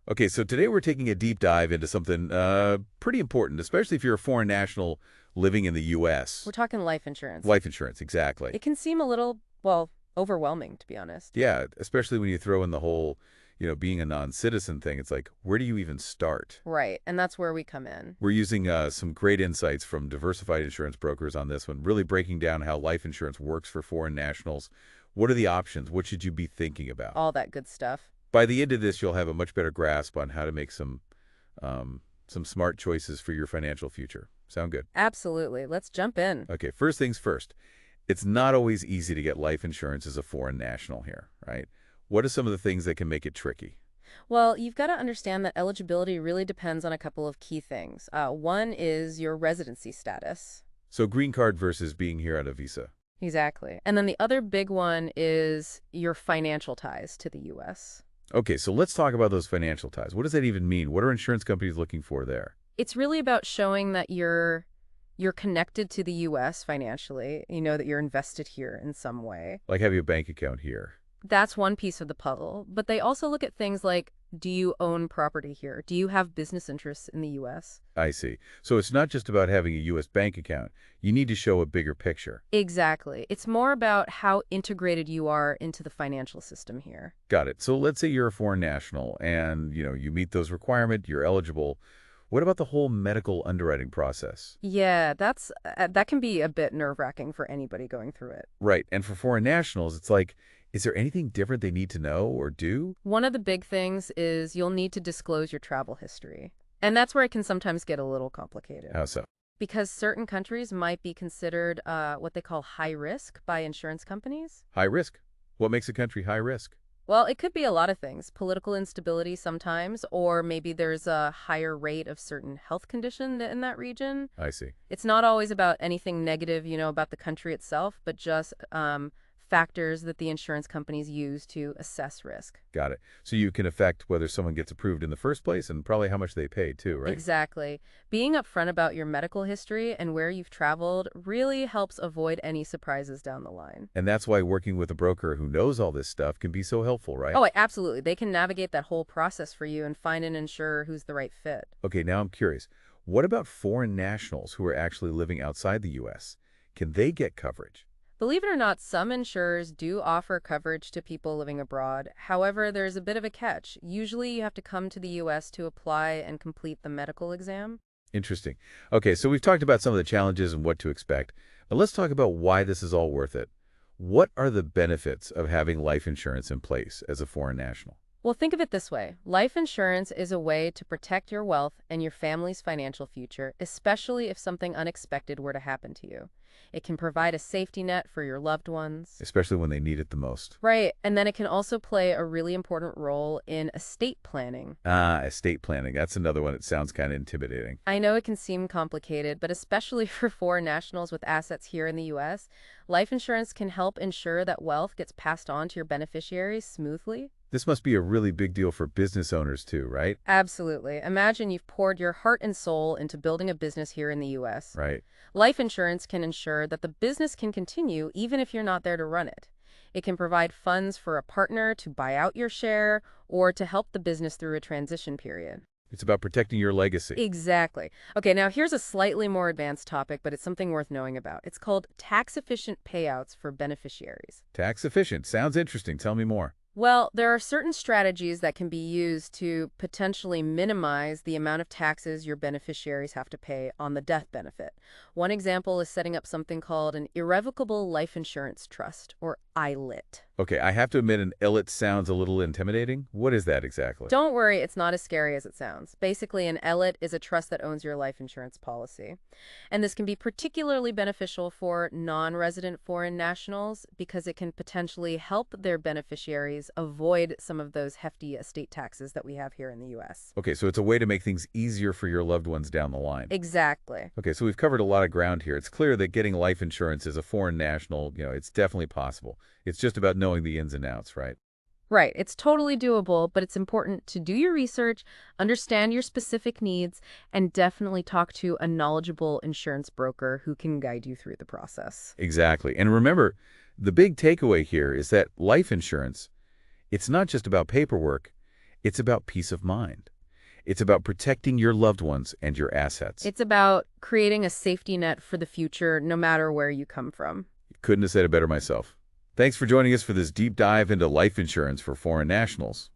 Okay, so today we're taking a deep dive into something pretty important, especially if you're a foreign national living in the We're U.S. talking life insurance. Life insurance, exactly. It can seem a little, well, overwhelming, to be honest. Yeah, especially when you throw in the whole, being a non-citizen thing. It's like, where do you even start? Right, and that's where we come in. We're using some great insights from Diversified Insurance Brokers on this one, really breaking down how life insurance works for foreign nationals. What are the options? What should you be thinking about? All that good stuff. By the end of this, you'll have a much better grasp on how to make some smart choices for your financial future. Sound good? Absolutely. Let's jump in. Okay, first things first. It's not always easy to get life insurance as a foreign national here, right? What are some of the things that can make it tricky? Well, you've got to understand that eligibility really depends on a couple of key things. One is your residency status. So green card versus being here on a visa. Exactly. And then the other big one is your financial ties to the U.S. Okay, so let's talk about those financial ties. What does that even mean? What are insurance companies looking for there? It's really about showing that you're connected to the U.S. financially. You know that you're invested here in some way. Like having a bank account here. That's one piece of the puzzle. But they also look at things like, do you own property here? Do you have business interests in the U.S.? I see. So it's not just about having a U.S. bank account. You need to show a bigger picture. Exactly. It's more about how integrated you are into the financial system here. Got it. So let's say you're a foreign national and, you meet those requirements, you're eligible. What about the whole medical underwriting process? Yeah, that can be a bit nerve-wracking for anybody going through it. Right. And for foreign nationals, it's like, is there anything different they need to know or do? One of the big things is you'll need to disclose your travel history. And that's where it can sometimes get a little complicated. How so? Because certain countries might be considered what they call high risk by insurance companies. High risk. What makes a country high risk? Well, it could be a lot of things. Political instability sometimes, or maybe there's a higher rate of certain health condition in that region. I see. It's not always about anything negative, about the country itself, but just factors that the insurance companies use to assess risk. Got it. So you can affect whether someone gets approved in the first place and probably how much they pay too, right? Exactly. Being upfront about your medical history and where you've traveled really helps avoid any surprises down the line. And that's why working with a broker who knows all this stuff can be so helpful, right? Oh, absolutely. They can navigate that whole process for you and find an insurer who's the right fit. Okay, now I'm curious. What about foreign nationals who are actually living outside the U.S.? Can they get coverage? Believe it or not, some insurers do offer coverage to people living abroad. However, there's a bit of a catch. Usually you have to come to the U.S. to apply and complete the medical exam. Interesting. Okay, so we've talked about some of the challenges and what to expect. Now let's talk about why this is all worth it. What are the benefits of having life insurance in place as a foreign national? Well, think of it this way. Life insurance is a way to protect your wealth and your family's financial future, especially if something unexpected were to happen to you. It can provide a safety net for your loved ones. Especially when they need it the most. Right, and then it can also play a really important role in estate planning. Ah, estate planning. That's another one that sounds kind of intimidating. I know it can seem complicated, but especially for foreign nationals with assets here in the U.S., life insurance can help ensure that wealth gets passed on to your beneficiaries smoothly. This must be a really big deal for business owners too, right? Absolutely. Imagine you've poured your heart and soul into building a business here in the U.S. Right. Life insurance can ensure that the business can continue even if you're not there to run it. It can provide funds for a partner to buy out your share or to help the business through a transition period. It's about protecting your legacy. Exactly. Okay, now here's a slightly more advanced topic, but it's something worth knowing about. It's called tax-efficient payouts for beneficiaries. Tax efficient. Sounds interesting. Tell me more. Well, there are certain strategies that can be used to potentially minimize the amount of taxes your beneficiaries have to pay on the death benefit. One example is setting up something called an Irrevocable Life Insurance Trust, or ILIT. Okay, I have to admit an ILIT sounds a little intimidating. What is that exactly? Don't worry, it's not as scary as it sounds. Basically, an ELIT is a trust that owns your life insurance policy. And this can be particularly beneficial for non-resident foreign nationals because it can potentially help their beneficiaries avoid some of those hefty estate taxes that we have here in the U.S. Okay, so it's a way to make things easier for your loved ones down the line. Exactly. Okay, so we've covered a lot of ground here. It's clear that getting life insurance as a foreign national, it's definitely possible. It's just about knowing the ins and outs, right? Right. It's totally doable, but it's important to do your research, understand your specific needs, and definitely talk to a knowledgeable insurance broker who can guide you through the process. Exactly. And remember, the big takeaway here is that life insurance, it's not just about paperwork. It's about peace of mind. It's about protecting your loved ones and your assets. It's about creating a safety net for the future, no matter where you come from. Couldn't have said it better myself. Thanks for joining us for this deep dive into life insurance for foreign nationals.